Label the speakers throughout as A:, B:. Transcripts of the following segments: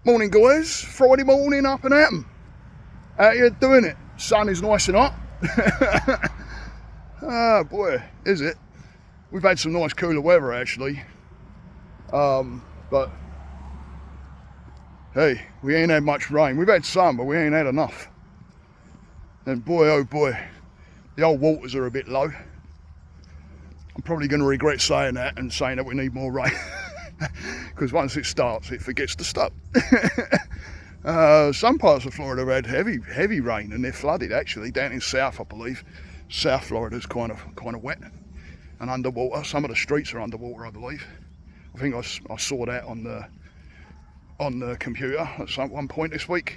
A: Morning guys, Friday morning up and at 'em. How you doing it? Sun is nice and hot. Ah boy, is it? We've had some nice cooler weather actually. But hey, we ain't had much rain. We've had some, but we ain't had enough. And boy oh boy, the old waters are a bit low. I'm probably going to regret saying that and saying that we need more rain. Because once it starts, it forgets to stop. Some parts of Florida have had heavy rain and they're flooded actually. Down in South, I believe, South Florida's kind of wet and underwater. Some of the streets are underwater, I believe. I think I saw that on the computer at one point this week.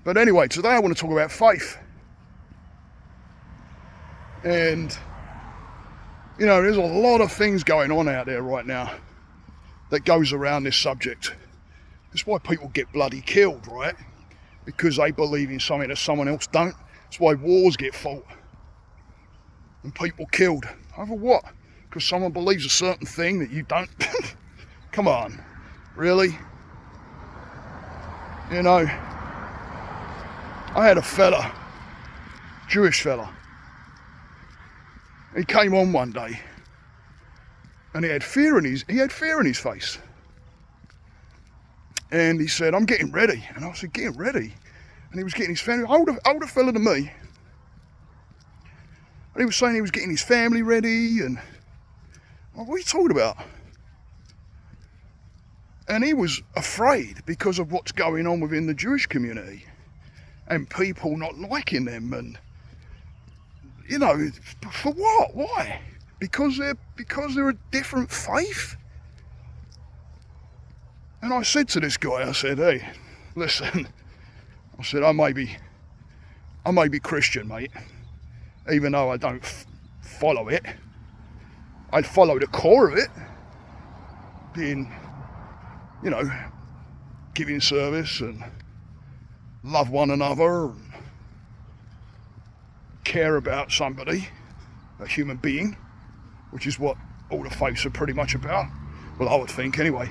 A: But anyway, today I want to talk about faith. And you know, there's a lot of things going on out there right now that goes around this subject. That's why people get bloody killed, right? Because they believe in something that someone else don't. That's why wars get fought and people killed. Over what? Because someone believes a certain thing that you don't? Come on, really? You know, I had a fella, Jewish fella. He came on one day and he had fear in his face. And he said, I'm getting ready. And I said, getting ready? And he was getting his family, older fella than me. And he was saying he was getting his family ready and, well, what are you talking about? And he was afraid because of what's going on within the Jewish community and people not liking them and, you know, for what? Why? Because they're a different faith? And I said to this guy, I said, hey, listen, I said, I may be Christian, mate, even though I don't follow it. I follow the core of it, being, you know, giving service and love one another and care about somebody, a human being, which is what all the faiths are pretty much about. Well, I would think anyway.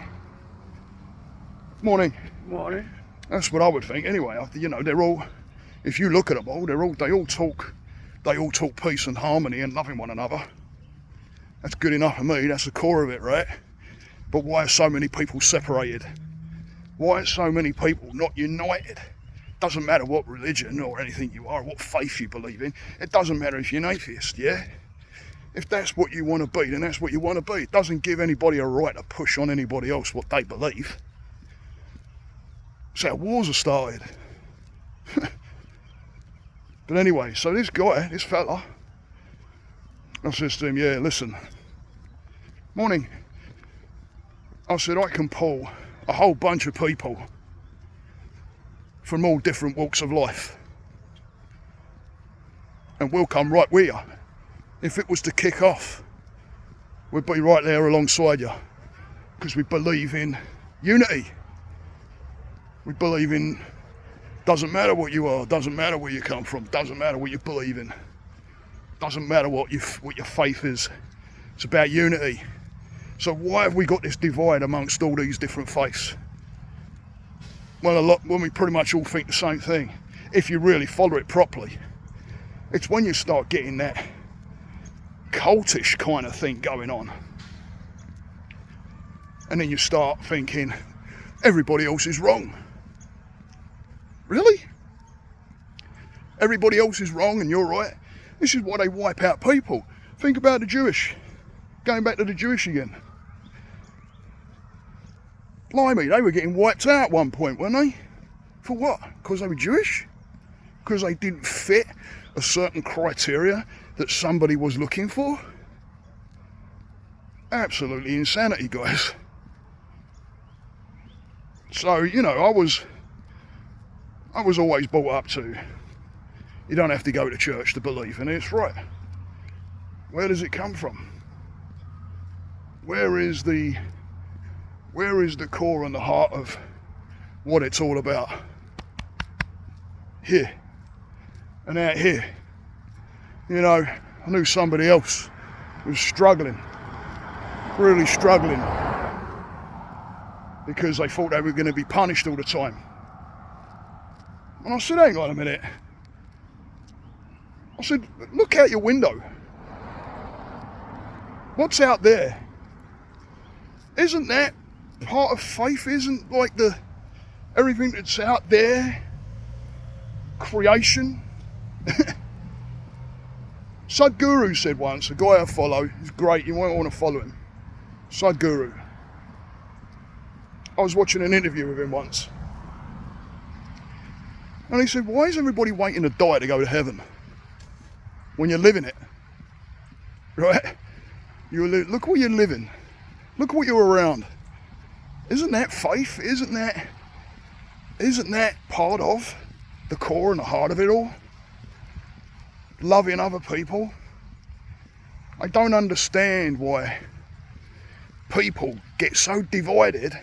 A: Morning.
B: Morning.
A: That's what I would think anyway. You know, they're all, if you look at them all, they all talk peace and harmony and loving one another. That's good enough for me. That's the core of it, right? But why are so many people separated? Why are so many people not united? Doesn't matter what religion or anything you are, what faith you believe in. It doesn't matter if you're an atheist, yeah? If that's what you want to be, then that's what you want to be. It doesn't give anybody a right to push on anybody else what they believe. That's how wars are started. But anyway, so this guy, this fella, I says to him, yeah, listen, morning. I said, I can pull a whole bunch of people from all different walks of life. And we'll come right with you. If it was to kick off, we'd be right there alongside you. Because we believe in unity. We believe in, doesn't matter what you are, doesn't matter where you come from, doesn't matter what you believe in. Doesn't matter what your faith is. It's about unity. So why have we got this divide amongst all these different faiths? Well, when we pretty much all think the same thing, if you really follow it properly. It's when you start getting that cultish kind of thing going on. And then you start thinking, everybody else is wrong. Really? Everybody else is wrong and you're right? This is why they wipe out people. Think about the Jewish. Going back to the Jewish again. Blimey, they were getting wiped out at one point, weren't they? For what? Because they were Jewish? Because they didn't fit a certain criteria that somebody was looking for? Absolutely insanity, guys. So, you know, I was always brought up to, you don't have to go to church to believe, and it's right. Where does it come from? Where is the core and the heart of what it's all about? Here and out here. You know, I knew somebody else was struggling, really struggling. because they thought they were going to be punished all the time. And I said, hang on a minute. I said, look out your window. What's out there? Isn't that part of faith? Isn't like everything that's out there creation? Sadhguru said once, a guy I follow, he's great, you might want to follow him. Sadhguru. I was watching an interview with him once. And he said, why is everybody waiting to die to go to heaven? When you're living it. Right? Look what you're living. Look what you're around. Isn't that faith? Isn't that part of the core and the heart of it all? Loving other people. I don't understand why people get so divided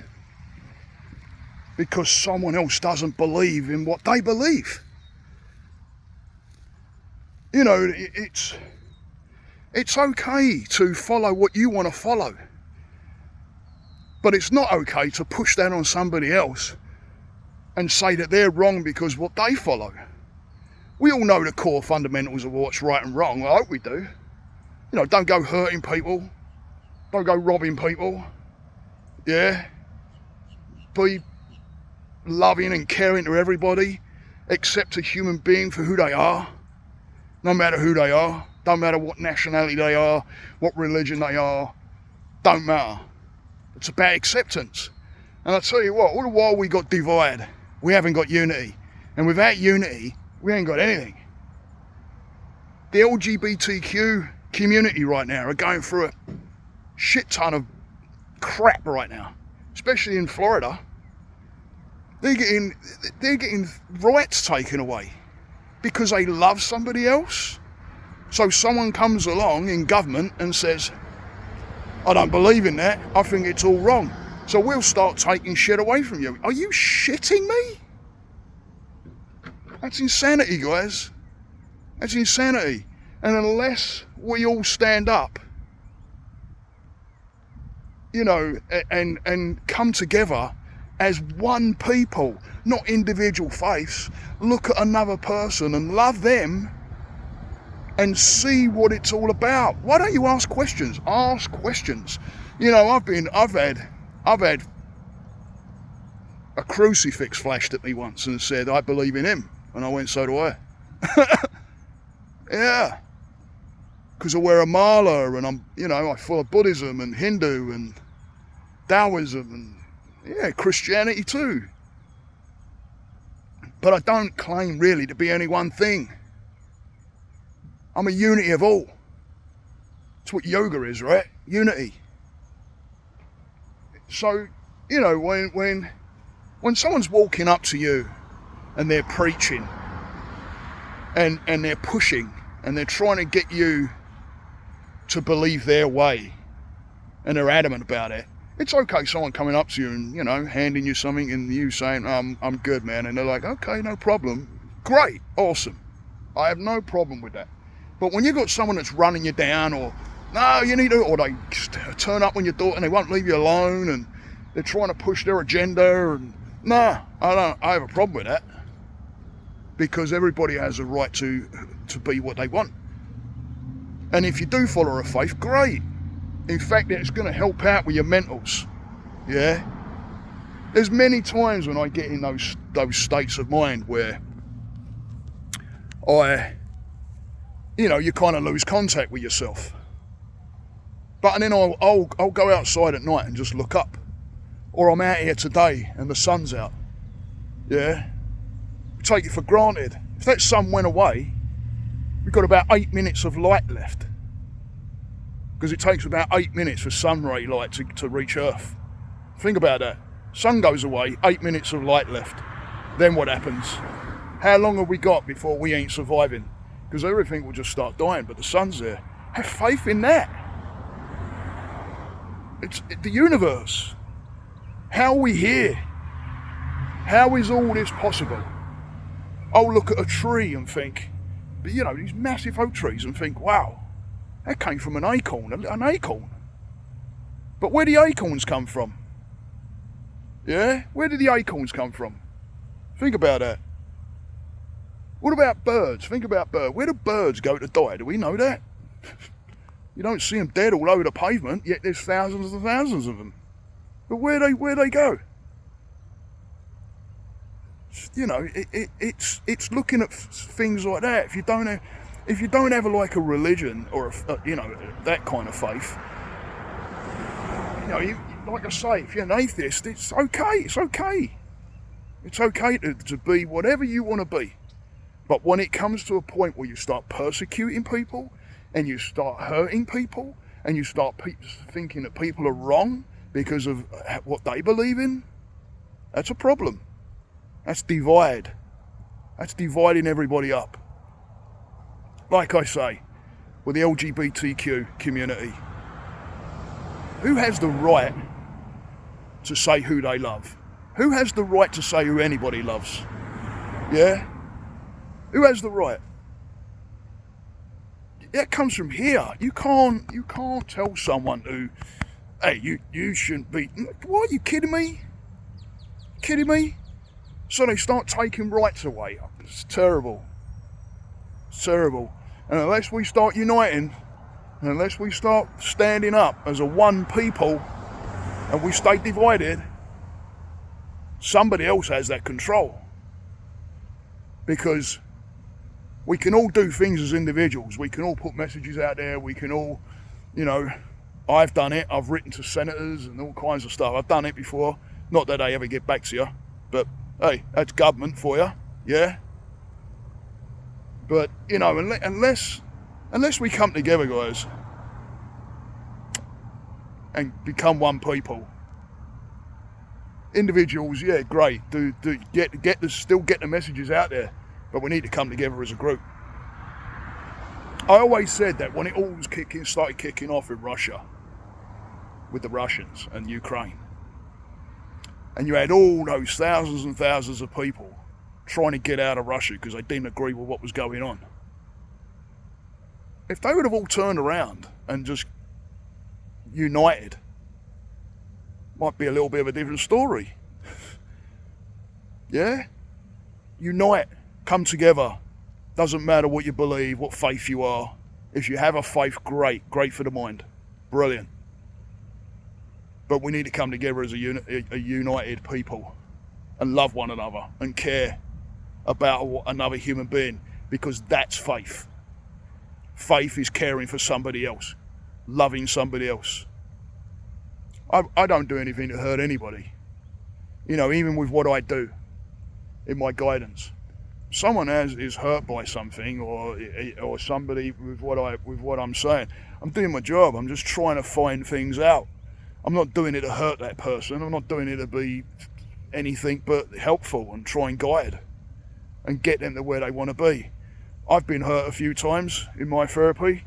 A: because someone else doesn't believe in what they believe. You know, it's okay to follow what you want to follow, but it's not okay to push that on somebody else and say that they're wrong because what they follow. We all know the core fundamentals of what's right and wrong. I hope we do. You know, don't go hurting people. Don't go robbing people. Yeah. Be loving and caring to everybody. Accept a human being for who they are. No matter who they are. Don't matter what nationality they are. What religion they are. Don't matter. It's about acceptance. And I tell you what, all the while we got divide, we haven't got unity. And without unity, we ain't got anything. The LGBTQ community right now are going through a shit ton of crap right now, especially in Florida. They're getting rights taken away because they love somebody else. So someone comes along in government and says, I don't believe in that, I think it's all wrong. So we'll start taking shit away from you. Are you shitting me? That's insanity, guys. That's insanity. And unless we all stand up, you know, and come together as one people, not individual faiths, look at another person and love them and see what it's all about. Why don't you ask questions? Ask questions. You know, I've had a crucifix flashed at me once and said, I believe in him. And I went, so do I. Yeah. Because I wear a mala and I follow Buddhism and Hindu and Taoism and Christianity too. But I don't claim really to be any one thing. I'm a unity of all. That's what yoga is, right? Unity. So, you know, when someone's walking up to you and they're preaching and they're pushing and they're trying to get you to believe their way and they're adamant about it, it's okay someone coming up to you and, you know, handing you something and you saying, I'm good, man. And they're like, okay, no problem. Great, awesome. I have no problem with that. But when you've got someone that's running you down or, no, you need to, or they turn up on your door and they won't leave you alone and they're trying to push their agenda and, I have a problem with that. Because everybody has a right to be what they want. And if you do follow a faith, great. In fact, it's going to help out with your mentals. Yeah? There's many times when I get in those states of mind where you kind of lose contact with yourself. But then I'll go outside at night and just look up. Or I'm out here today and the sun's out. Yeah? We take it for granted. If that sun went away, we've got about 8 minutes of light left. Because it takes about 8 minutes for sun ray light to reach Earth. Think about that. Sun goes away, 8 minutes of light left. Then what happens? How long have we got before we ain't surviving? Because everything will just start dying, but the sun's there. Have faith in that. It's the universe. How are we here? How is all this possible? I'll look at a tree and think, these massive oak trees and think, wow, that came from an acorn. But where do the acorns come from? Yeah? Where did the acorns come from? Think about that. What about birds? Think about birds. Where do birds go to die? Do we know that? You don't see them dead all over the pavement, yet there's thousands and thousands of them. But where they go? You know, it's looking at things like that. If you don't have like a religion or that kind of faith, you know, like I say, if you're an atheist, it's okay. It's okay. It's okay to be whatever you want to be. But when it comes to a point where you start persecuting people and you start hurting people and you start thinking that people are wrong because of what they believe in, that's a problem. That's divide. That's dividing everybody up. Like I say, with the LGBTQ community, who has the right to say who they love? Who has the right to say who anybody loves? Yeah? Who has the right? That comes from here. You can't tell someone who, hey, you shouldn't be. What, are you kidding me? Kidding me? So they start taking rights away. It's terrible. It's terrible. And unless we start uniting, and unless we start standing up as a one people, and we stay divided, somebody else has that control. Because we can all do things as individuals. We can all put messages out there. We can all, I've done it. I've written to senators and all kinds of stuff. I've done it before. Not that they ever get back to you, but hey, that's government for you, yeah? But, unless we come together, guys, and become one people, individuals, yeah, great, still get the messages out there, but we need to come together as a group. I always said that when it all started kicking off in Russia, with the Russians and Ukraine, and you had all those thousands and thousands of people trying to get out of Russia because they didn't agree with what was going on. If they would have all turned around and just united, might be a little bit of a different story. Yeah? Unite. Come together. Doesn't matter what you believe, what faith you are. If you have a faith, great for the mind. Brilliant. But we need to come together as a united people and love one another and care about another human being, because that's faith. Faith is caring for somebody else, loving somebody else. I don't do anything to hurt anybody. Even with what I do in my guidance. Someone is hurt by something or somebody with what I'm saying. I'm doing my job. I'm just trying to find things out. I'm not doing it to hurt that person. I'm not doing it to be anything but helpful and try and guide and get them to where they want to be. I've been hurt a few times in my therapy,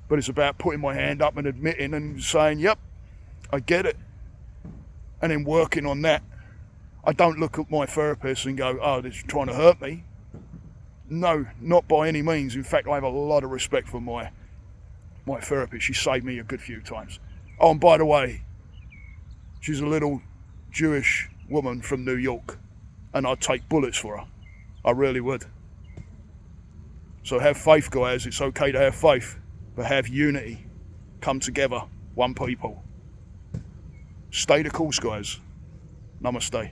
A: but it's about putting my hand up and admitting and saying, yep, I get it. And then working on that. I don't look at my therapist and go, oh, they're trying to hurt me. No, not by any means. In fact, I have a lot of respect for my therapist. She saved me a good few times. Oh, and by the way, she's a little Jewish woman from New York, and I'd take bullets for her. I really would. So have faith, guys. It's okay to have faith, but have unity. Come together, one people. Stay the course, guys. Namaste.